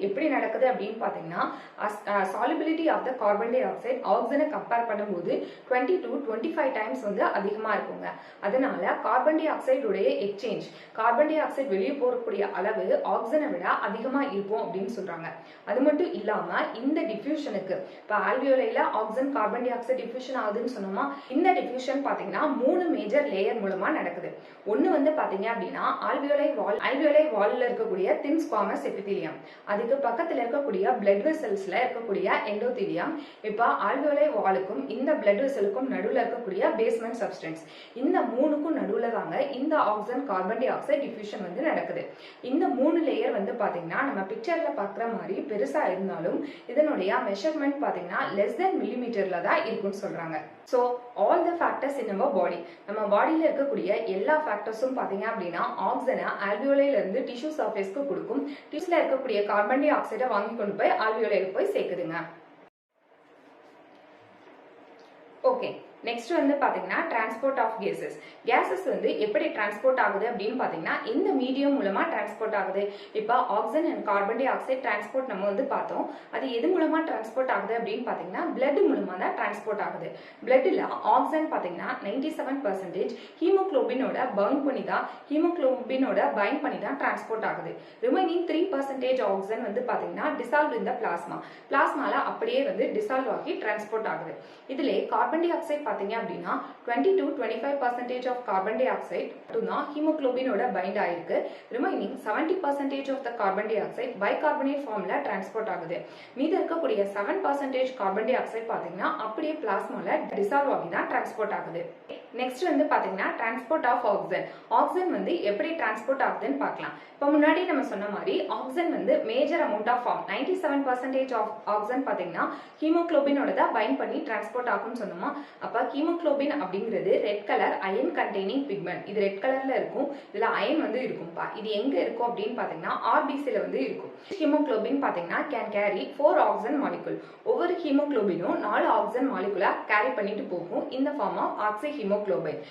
எப்படி நடக்குது அப்படின்னு பாத்தீங்கன்னா solubility of the carbon dioxide ஆக்சிஜனை கம்பேர் பண்ணும்போது 20 to 25 டைம்ஸ் வந்து அதிகமா இருக்குங்க. அதனால கார்பன் டை ஆக்சைடுடைய எக்ஸ்சேஞ்ச், கார்பன் டை ஆக்சைடு வெளியே போகக்கூடிய அளவு ஆக்சிஜனை விட அதிகமா இருக்கும் அப்படின்னு சொல்றாங்க. அது மட்டும் இல்லாம இந்த டிஃப்யூஷனுக்கு இப்ப ஆல்வியோலைல oxygen carbon dioxide diffusion ஆகுதுன்னு சொன்னோமா, இந்த டிஃப்யூஷன் பாத்தீங்கன்னா 3 மேஜர் லேயர் மூலமா நடக்குது. ஒன்னு வந்து பாத்தீங்க அப்படின்னா ஆல்வியோலை வால்ல இருக்கக்கூடிய தின் ஸ்குவாமஸ் எபிதீலியம், அதுக்கு பக்கத்துல இருக்கக்கூடிய பிளட் வெசல்ஸ்ல இருக்கக்கூடிய எண்டோதீலியம். இப்ப ஆல்வியோலை வாலுக்கும் இந்த பிளட் வெசலுக்கும் நடுவுல இருக்கக்கூடிய பேஸ்மெண்ட் சப்ஸ்டன்ஸ், இந்த மூணுக்கும் நடுவுல தாங்க இந்த oxygen carbon dioxide diffusion வந்து நடக்குது. இந்த 3 லேயர் வந்து பாத்தீங்கன்னா நம்ம பிக்சர்ல பாக்குற மாதிரி பெருசா இருந்தாலும் இதனுடைய மெஷர்மெண்ட் பாத்தீங்கன்னா லெஸ் தென் மில்லிமீட்டர்ல தான் இருக்குன்னு சொல்றாங்க. So all the factors in our body, நம்ம பாடியில இருக்கக்கூடிய எல்லா ஃபேக்டர்ஸும் பாத்தீங்க அப்படின்னா ஆக்சிஜனை ஆல்வியோலைல இருந்து டிஷ்யூ சர்ஃபேஸ்க்கு கொடுக்கும். டிஷ்யூல இருக்கக்கூடிய கார்பன் டை ஆக்சைடை வாங்கி கொண்டு போய் ஆல்வியோலைல போய் சேர்க்குதுங்க. ஓகே, நெக்ஸ்ட் வந்து பாத்தீங்கன்னா டிரான்ஸ்போர்ட் ஆஃப் கேசஸ் வந்து எப்படி டிரான்ஸ்போர்ட் ஆகுது அப்படின்னு பாத்தீங்கன்னா இந்த மீடியம் மூலமா டிரான்ஸ்போர்ட் ஆகுது. இப்ப oxygen and carbon di oxide transport நம்ம வந்து பார்த்தோம். அது எது மூலமா டிரான்ஸ்போர்ட் ஆகுது அப்படின்னு பாத்தீங்கன்னா பிளட் மூலமா தான் டிரான்ஸ்போர்ட் ஆகுது. பிளட்ல ஆக்சிஜன் பாத்தீங்கன்னா 97% ஹீமோகுளோபினோட பைண்ட் பண்ணி தான் டிரான்ஸ்போர்ட் ஆகுது. ரிமைனிங் 3% ஆக்சிஜன் வந்து பாத்தீங்கன்னா டிசால்வ் இன் த பிளாஸ்மால அப்படியே வந்து டிசால்வ் ஆகி டிரான்ஸ்போர்ட் ஆகுது. இதுல கார்பன் டை ஆக்சைடு பாத்தீங்க அப்படின்னா 20 to 25% of carbon dioxide மட்டும்தான் ஹீமோகுளோபினோட பைண்ட் ஆயிருக்கு. Remaining 70% of the carbon dioxide bicarbonate ஃபார்ம்ல டிரான்ஸ்போர்ட் ஆகுது. மீதி இருக்கக்கூடிய 7% கார்பன் டை ஆக்சைடு பாத்தீங்கன்னா அப்படியே பிளாஸ்மால டிசால்வ் ஆகி தான் டிரான்ஸ்போர்ட் ஆகுது. நெக்ஸ்ட் வந்து பாத்தீங்கன்னா டிரான்ஸ்போர்ட் ஆஃப் ஆக்சிஜன். ஆக்சிஜன் வந்து எப்படி டிரான்ஸ்போர்ட் ஆகுதுன்னு பார்க்கலாம். இப்போ முன்னாடி நம்ம சொன்ன மாதிரி ஆக்சிஜன் வந்து major amount of form 97% of oxygen பாத்தீங்கன்னா ஹீமோகுளோபினோட தான் பைண்ட் பண்ணி டிரான்ஸ்போர்ட் ஆகும்னு சொன்னோமா. அப்ப ஹீமோகுளோபின் அப்படிங்கிறது red colour iron containing pigment. இது ரெட் கலர்ல இருக்கும். இதுல அயன் வந்து இருக்கும்பா. இது எங்க இருக்கும் அப்படின்னு பாத்தீங்கன்னா ஆர்பிசில வந்து இருக்கும். ஹீமோகுளோபின் பாத்தீங்கன்னா கேன் கேரி 4 ஆக்சிஜன் மாலிகுல். ஒவ்வொரு ஹீமோகுளோபினும் 4 ஆக்சிஜன் மாலிகுலா கேரி பண்ணிட்டு போகும். இந்த form of oxyhaemoglobin.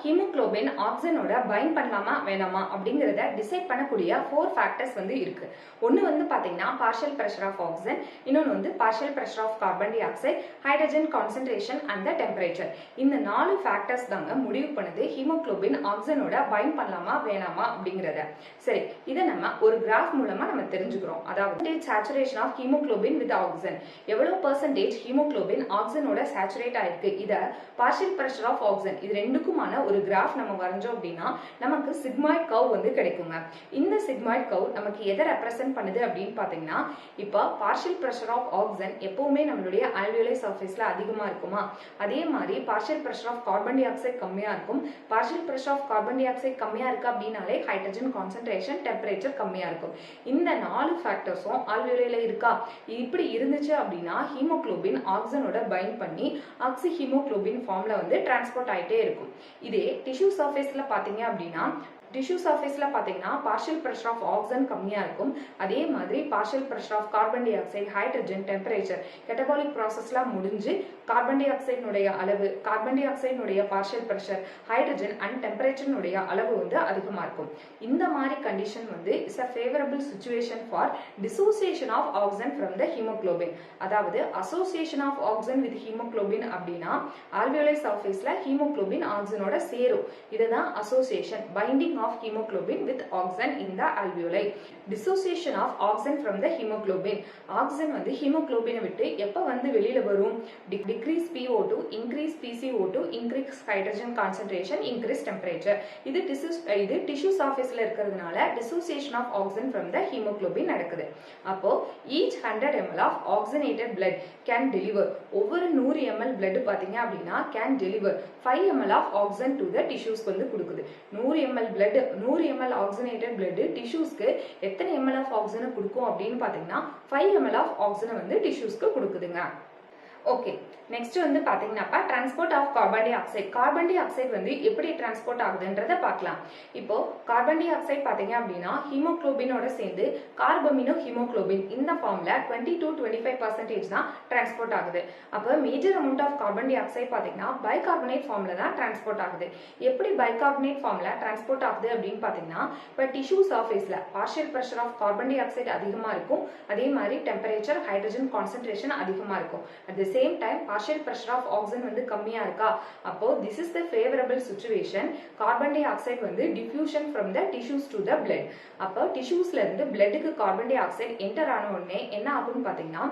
Haemoglobin ஆக்சிஜனோட பைண்ட் பண்ணலாமா வேணாமா அப்படிங்கறத டிசைட் பண்ணக்கூடிய 4 ஃபேக்டர்ஸ் வந்து இருக்கு. ஒன்னு வந்து பாத்தீங்கன்னா பார்ஷியல் பிரஷர் ஆஃப் ஆக்சிஜன், இன்னொன்னு வந்து partial pressure of carbon dioxide, hydrogen concentration and temperature. இந்த 4 ஃபேக்டர்ஸ் தாங்க முடிவு பண்ணுது ஹீமோகுளோபின் ஆக்சிஜனோட பைண்ட் பண்ணலாமா வேணாமா அப்படிங்கறத. சரி, இதை நம்ம ஒரு கிராஃப் மூலமா நம்ம தெரிஞ்சுக்கிறோம். அதாவது saturation of haemoglobin with oxygen, எவ்வளவு பெர்சன்டேஜ் ஹீமோகுளோபின் ஆக்சிஜனோட சேச்சுரேட் ஆயிருக்கு. இத பார்ஷியல் பிரஷர் ஆஃப் ஆக்சிஜன் இது ரெண்டுக்குமான ஒரு கிராஃப் நம்ம வரைஞ்சோம் அப்படின்னா நமக்கு சிக்மாய்ட் கர்வ் வந்து கிடைக்குங்க. இந்த சிக்மாய்ட் கர்வ் நமக்கு எதை ரெப்ரசென்ட் பண்ணுது அப்படின்னு பாத்தீங்கன்னா, இப்போ பார்ஷியல் பிரஷர் ஆஃப் ஆக்சிஜன் எப்பவுமே நம்மளுடைய ஆல்வியோலை சர்ஃபேஸ்ல அதிகமா இருக்குமா, அதே மாதிரி partial pressure of carbon dioxide கம்மியா இருக்கும். Partial pressure of carbon dioxide கம்மியா இருக்கு அப்படின்னாலே ஹைட்ரஜன் கான்சென்ட்ரேஷன், டெம்பரேச்சர் கம்மியா இருக்கும். இந்த 4 ஃபேக்டர்ஸும் ஆல்வியோலைல இருக்கா. இப்படி இருந்துச்சு அப்படின்னா ஹீமோகுளோபின் ஆக்சிஜனோட பைண்ட் பண்ணி ஆக்சி ஹீமோகுளோபின் ஃபார்ம்ல வந்து டிரான்ஸ்போர்ட் ஆயிட்டே இருக்கும். இதே டிஷ்யூ சர்ஃபேஸ்ல பாத்தீங்க அப்படின்னா டிஷ்யூ சர்ஃபேஸ்ல பாத்தீங்கன்னா பார்ஷியல் பிரஷர் ஆஃப் ஆக்சிஜன் கம்மியா இருக்கும். அதே மாதிரி partial pressure of carbon dioxide, hydrogen, temperature, catabolic ப்ராசஸ்லாம் முடிஞ்சு கார்பன் டை ஆக்சைடினுடைய அளவு, கார்பன் டை ஆக்சைடினுடைய பார்ஷியல் பிரஷர், ஹைட்ரஜன் அண்ட் டெம்பரேச்சரினுடைய அளவு வந்து அதிகமா இருக்கும். இந்த மாதிரி கண்டிஷன் வந்து is a favorable situation for dissociation of oxygen from the hemoglobin. அதாவது association of oxygen with hemoglobin அப்படின்னா alveolar surfaceல ஹீமோகுளோபின் ஆக்சிஜனோட சேரும். இதுதான் association, binding of hemoglobin with oxygen in the alveoli. Dissociation of oxygen from the hemoglobin. Oxygen வந்து ஹீமோகுளோபினை விட்டு எப்ப வந்து வெளியில வரும்? Decrease PO2, increase PCO2, increase hydrogen concentration, increase temperature. இது tissue surfaceல இருக்கிறதுனால dissociation of oxygen from the hemoglobin நடக்குது. அப்போ each 100 ml of oxygenated blood can deliver, ஒவ்வொரு 100 ml blood பாத்தீங்க அப்படின்னா can deliver 5 ml of oxygen to the tissues வந்து கொடுக்குது. 100 ml blood 100 ml oxygenated blood tissuesக்கு எத்தனை ml of oxygen கொடுக்கும் அப்படின்னு பாத்தீங்கன்னா 5 ml of oxygen வந்து tissuesக்கு கொடுக்குதுங்க. ஓகே, நெக்ஸ்ட் வந்து பாத்தீங்கன்னா transport of carbon dioxide. Carbon dioxide வந்து எப்படி டிரான்ஸ்போர்ட் ஆகுதுன்றத பார்க்கலாம். இப்போ கார்பன் டை ஆக்சைடு பாத்தீங்க அப்படின்னா ஹீமோகுளோபினோட சேர்ந்து கார்பமினோ ஹீமோகுளோபின் இந்த ஃபார்ம்ல 20 to 25% தான் டிரான்ஸ்போர்ட் ஆகுது. அப்ப major amount of carbon dioxide பாத்தீங்கன்னா பைகார்பனேட் ஃபார்ம்ல தான் டிரான்ஸ்போர்ட் ஆகுது. எப்படி பைகார்பனேட் ஃபார்ம்ல டிரான்ஸ்போர்ட் ஆகுது அப்படின்னு பாத்தீங்கன்னா, இப்போ டிஷ்யூ சர்ஃபேஸ்ல partial pressure of carbon dioxide அதிகமா இருக்கும். அதே மாதிரி டெம்பரேச்சர், ஹைட்ரஜன் கான்சென்ட்ரேஷன் அதிகமா இருக்கும். At the same time partial pressure of oxygen வந்து கம்மியா இருக்கா. அப்போ this is the favourable situation. Carbon dioxide வந்து diffusion from the tissues to the blood. அப்போ டிஷ்யூஸ்ல இருந்து பிளட்டுக்கு கார்பன் டை ஆக்சைடு என்டர் ஆன உடனே என்ன ஆகும்னு பாத்தீங்கன்னா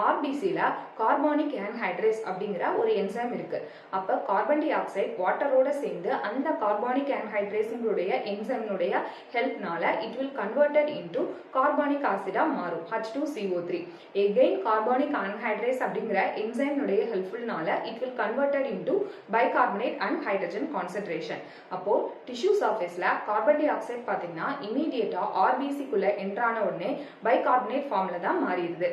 ஆர்பிசில கார்பானிக் ஆன்ஹைட்ரேஸ் அப்படிங்கிற ஒரு என்சைம் இருக்கு. அப்ப கார்பன் டை ஆக்சைடு வாட்டரோட சேர்ந்து அந்த கார்பானிக் ஆன்ஹைட்ரேஸுடைய என்சைம்னுடைய ஹெல்ப்னால it will converted into carbonic ஆசிடா மாறும், H2CO3. எகைன் கார்பானிக் ஆன்ஹைட்ரேஸ் அப்படிங்கிற என்சைம்னுடைய ஹெல்ப்ஃபுல்னால it will converted into bicarbonate and hydrogen concentration. அப்போ டிஷ்யூ சர்ஃபேஸ்ல கார்பன் டை ஆக்சைடு பாத்தீங்கன்னா இமீடியட்டா ஆர்பிசிக்குள்ள என்டர் ஆன உடனே பைகார்பனேட் ஃபார்ம்ல தான் மாறிடுது.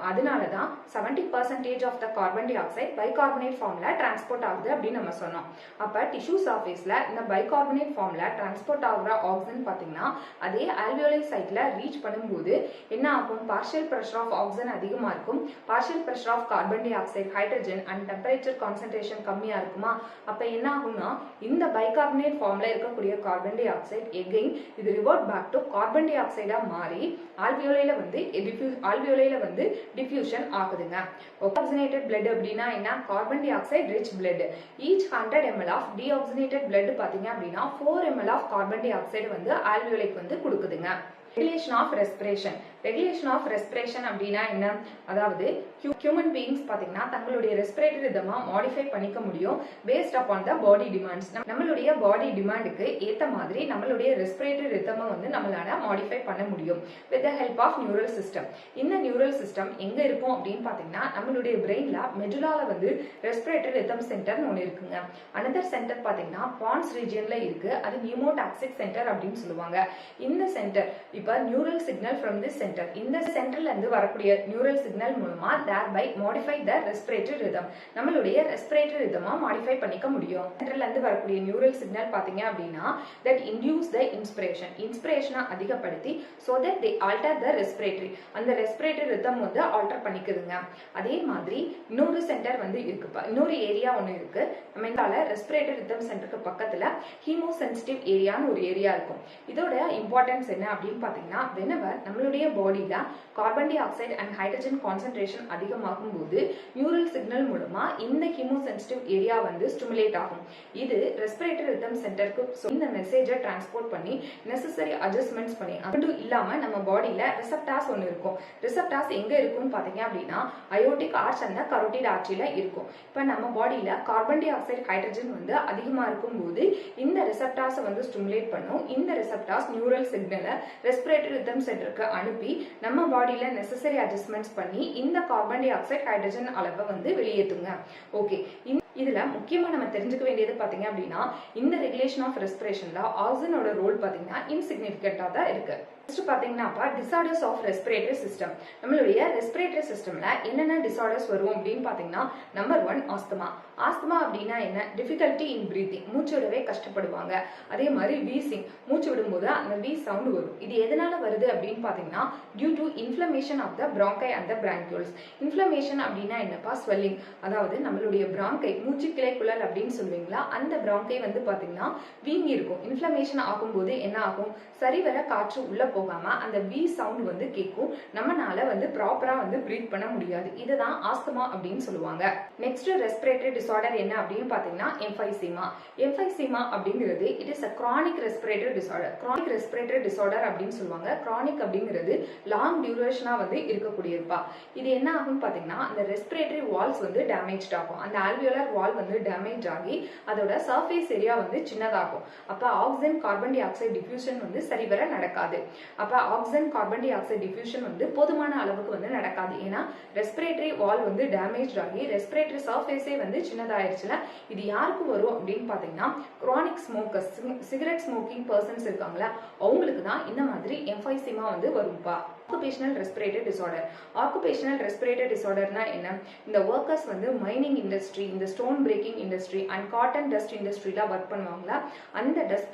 அதனாலதான் 70% of the carbon dioxide bicarbonate ஃபார்ம்ல டிரான்ஸ்போர்ட் ஆகுது அப்படின்னு நம்ம சொன்னோம். அப்ப டிஷ்யூ சர்ஃபேஸ்ல இந்த பைகார்பனேட் ஃபார்ம்ல டிரான்ஸ்போர்ட் ஆகுற ஆக்சிஜன் பாத்தீங்கன்னா அதே ஆல்வியோலை சைட்ல ரீச் பண்ணும்போது என்ன ஆகும்? பார்ஷியல் பிரஷர் ஆஃப் ஆக்சிஜன் அதிகமா இருக்கும். Partial pressure of carbon dioxide, hydrogen and temperature concentration கம்மியா இருக்குமா. அப்ப என்ன ஆகும்னா இந்த பைகார்பனேட் ஃபார்ம்ல இருக்கக்கூடிய கார்பன் டை ஆக்சைடு எகைன் இது ரிவர்ட் பேக் டு கார்பன் டை ஆக்சைடா மாறி ஆல்வியோலைல வந்து டிஃப்யூஷன் ஆகுதுங்க. ஆக்சிஜனேட்டட் பிளட் அப்படின்னா என்ன? Carbon dioxide rich blood. Each 100 ml of deoxygenated blood பாத்தீங்க அப்படின்னா 4 ml of carbon dioxide வந்து ஆல்வியோலைக்கு வந்து கொடுக்குதுங்க. Regulation of respiration. Regulation of respiration அப்படின்னா என்ன? அதாவது ஹியூமன் பீயிங்ஸ் பாத்தீங்கன்னா தங்களுடைய ரெஸ்பிரேட்டரி ரிதமா மாடிஃபை பண்ணிக்க முடியும் பேஸ்ட் அப்பான் த பாடி டிமாண்ட்ஸ். நம்மளுடைய பாடி டிமாண்டுக்கு ஏத்த மாதிரி நம்மளுடைய ரெஸ்பிரேட்டரி ரிதமை வந்து நம்மளால மாடிஃபை பண்ண முடியும் with the help of neural system. இந்த நியூரல் சிஸ்டம் எங்க இருக்கும் அப்படின்னு பாத்தீங்கன்னா நம்மளுடைய பிரெயின்ல மெடுலால வந்து ரெஸ்பிரேட்டரி ரிதம் சென்டர்னு ஒன்று இருக்குங்க. அனதர் சென்டர் பாத்தீங்கன்னா பான்ஸ் ரீஜியன்ல இருக்கு, அது நியூமோடாக்சிக் சென்டர் அப்படின்னு சொல்லுவாங்க. இந்த சென்டர் இப்ப neural signal from this centre, இந்த சென்டர்ல இருந்து வரக்கூடிய நியூரல் சிக்னல் மூலமா thereby modify the respiratory rhythm, நம்மளுடைய ரெஸ்பிரேட்டரி ரிதமா மாடிஃபை பண்ணிக்க முடியும். சென்டர்ல இருந்து வரக்கூடிய நியூரல் சிக்னல் பாத்தீங்க அப்படின்னா that induce the inspiration அதிகப்படுத்தி so that they alter the respiratory, அந்த ரெஸ்பிரேட்டரி ரிதம் வந்து ஆல்டர் பண்ணிக்குதுங்க. அதே மாதிரி இன்னொரு சென்டர் வந்து இருக்குப்பா, இன்னொரு ஏரியா ஒன்று இருக்கு. நம்ம இந்தால ரெஸ்பிரேட்டரி ரிதம் சென்டருக்கு பக்கத்துல ஹீமோசென்சிட்டிவ் ஏரியான்னு ஒரு ஏரியா இருக்கும். இதோட இம்பார்ட்டன்ஸ் என்ன அப்படின்னு பாத்தீங்கன்னா whenever நம்மளுடைய பாடியில carbon di oxide and hydrogen concentration அதிகமாகும் போது நியூரல் சிக்னல் மூலமா இந்த ஹீமோசென்சிட்டிவ் ஏரியா வந்து ஸ்டிமுலேட் ஆகும். இது ரெஸ்பிரேட்டரி ரிதம் சென்டருக்கு இந்த மெசேஜை டிரான்ஸ்போர்ட் பண்ணி நெசசரி அட்ஜஸ்ட்மெண்ட்ஸ் பண்ணி, அது இல்லாம நம்ம பாடியில ரிசப்டார்ஸ் ஒன்று இருக்கும். ரிசப்டார்ஸ் எங்க இருக்கும்னு பாத்தீங்க அப்படின்னா அயோட்டிக் ஆர்ச் அந்த கரோட்டிட் ஆர்ச்சில இருக்கும். இப்ப நம்ம பாடியில கார்பன் டை ஆக்சைடு ஹைட்ரஜன் வந்து அதிகமா இருக்கும் போது இந்த ரிசப்டார்ஸை வந்து ஸ்டிமுலேட் பண்ணும். இந்த ரிசப்டார்ஸ் நியூரல் சிக்னலை ரெஸ்பிரேட்டரி ரிதம் சென்டருக்கு அனுப்பி நம்ம பாடியில நெசசரி அட்ஜஸ்ட்மெண்ட்ஸ் பண்ணி இந்த கார்பன் டை ஆக்சைடு ஹைட்ரஜன் அளவை வந்து வெளியேற்றுங்க. ஓகே, இதுல முக்கியமா நம்ம தெரிஞ்சுக்க வேண்டியது பாத்தீங்க அப்படின்னா இந்த ரெகுலேஷன் ஆஃப் ரெஸ்பிரேஷன்ல ஆக்சிஜனோட ரோல் பாத்தீங்கன்னா இன்சிக்னிஃபிகண்டா தான் இருக்கு. நெக்ஸ்ட் பாத்தீங்கன்னா டிசார்டர்ஸ் ஆஃப் ரெஸ்பிரேட்டரி சிஸ்டம். நம்மளுடைய ரெஸ்பிரேட்டரி சிஸ்டம்ல என்னென்ன டிசார்டர்ஸ் வரும் அப்படின்னு பாத்தீங்கன்னா நம்பர் 1 ஆஸ்துமா. ஆஸ்துமா அப்படின்னா என்ன? டிஃபிகல்ட்டி இன் பிரீத்திங், மூச்சு விடவே கஷ்டப்படுவாங்க. அதே மாதிரி வீசிங், மூச்சு விடும்போது அந்த வீ சவுண்ட் வரும். இது எதனால வருது அப்படின்னு பாத்தீங்கன்னா due to inflammation of the bronchi and the bronchioles. Inflammation அப்படின்னா என்னப்பா? ஸ்வெல்லிங், அதாவது நம்மளுடைய பிராங்கை மூச்சு கிளை குழல் அப்படின்னு சொல்லுவீங்களா, அந்த பிராங்கை வந்து பாத்தீங்கன்னா வீங்கி இருக்கும். இன்ஃப்ளமேஷன் ஆகும்போது என்ன ஆகும்? சரிவர காற்று உள்ள போகாம அந்த வி சவுண்ட் வந்து கேட்கும். நம்மனால வந்து ப்ராப்பரா வந்து பிரீத் பண்ண முடியாது. இதுதான் ஆஸ்துமா அப்படின்னு சொல்லுவாங்க. நெக்ஸ்ட் ரெஸ்பிரேட்டரி டிசார்டர் என்ன அப்படின்னு பாத்தீங்கன்னா எம்பைசீமா. எம்பைசீமா அப்படிங்கிறது it is a chronic respiratory disorder. chronic respiratory disorder அப்படின்னு சொல்லுவாங்க. chronic அப்படிங்கிறது லாங் டியூரேஷனா வந்து இருக்கக்கூடியதுப்பா. இது என்ன ஆகும்னு பாத்தீங்கன்னா அந்த ரெஸ்பிரேட்டரி வால்ஸ் வந்து டேமேஜ் ஆகும். அந்த ஆல்வியோலர் வால் வந்து டேமேஜ் ஆகி அதோட சர்ஃபேஸ் ஏரியா வந்து சின்னதாகும். அப்ப oxygen carbon di oxide diffusion வந்து சரிவர நடக்காது. அப்ப oxygen carbon di oxide diffusion வந்து போதுமான அளவுக்கு வந்து நடக்காது. ஏன்னா ரெஸ்பிரேட்டரி வால் வந்து டேமேஜ் ஆகி ரெஸ்பிரேட்டரி சர்ஃபேஸே வந்து சின்னதாயிருச்சுல. இது யாருக்கு வரும் அப்படின்னு பாத்தீங்கன்னா chronic smokers, cigarette smoking persons இருக்காங்களா, அவங்களுக்கு தான் இந்த மாதிரி எம்பைசீமா வந்து வரும்பா. Occupational respiratory disorder. Occupational respiratory டிசார்டர்னா என்ன? இந்த ஒர்க்கர்ஸ் வந்து மைனிங் இண்டஸ்ட்ரி, இந்த stone breaking industry and cotton dust இண்டஸ்ட்ரியில ஒர்க் பண்ணுவாங்களா, அந்த டஸ்ட்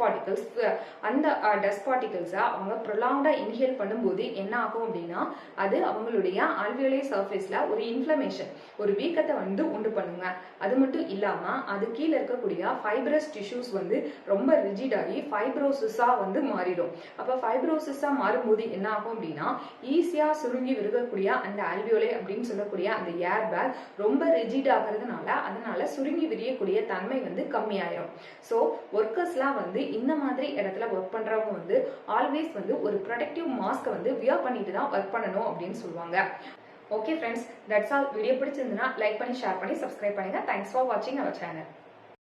பார்ட்டிகல்ஸை அவங்க ப்ரொலாங்டா இன்ஹேல் பண்ணும்போது என்ன ஆகும் அப்படின்னா அது அவங்களுடைய ஆல்வியோலை சர்ஃபேஸ்ல ஒரு இன்ஃப்ளமேஷன், ஒரு வீக்கத்தை வந்து உண்டு பண்ணுங்க. அது மட்டும் இல்லாம அது கீழே இருக்கக்கூடிய ஃபைப்ரஸ் டிஷ்யூஸ் வந்து ரொம்ப ரிஜிட் ஆகி ஃபைப்ரோசிஸா வந்து மாறிடும். அப்ப ஃபைப்ரோசிஸா மாறும்போது என்ன ஆகும் அப்படின்னா ஈஸியா சுருங்கி விருகக்கூடிய அந்த ஆல்வியோலை அப்படின்னு சொல்லக்கூடிய அந்த ஏர் பேக் ரொம்ப ரிஜிட் ஆகிறதுனால அதனால சுருங்கி விரியக்கூடிய தன்மை வந்து கம்மியாயிரும். ஸோ ஒர்க்கர்ஸ்லாம் வந்து இந்த மாதிரி இடத்துல ஒர்க் பண்றவங்க வந்து ஆல்வேஸ் வந்து ஒரு ப்ரொடெக்டிவ் மாஸ்க் வந்து வியர் பண்ணிட்டு தான் ஒர்க் பண்ணணும் அப்படின்னு சொல்லுவாங்க. Okay friends, that's all. Video பிடிச்சிருந்ததுன்னா லைக் பண்ணி, ஷேர் பண்ணி, சப்ஸ்கிரைப் பண்ணுங்க. தேங்க்ஸ் ஃபார் வாட்சிங் அவர் சேனல்.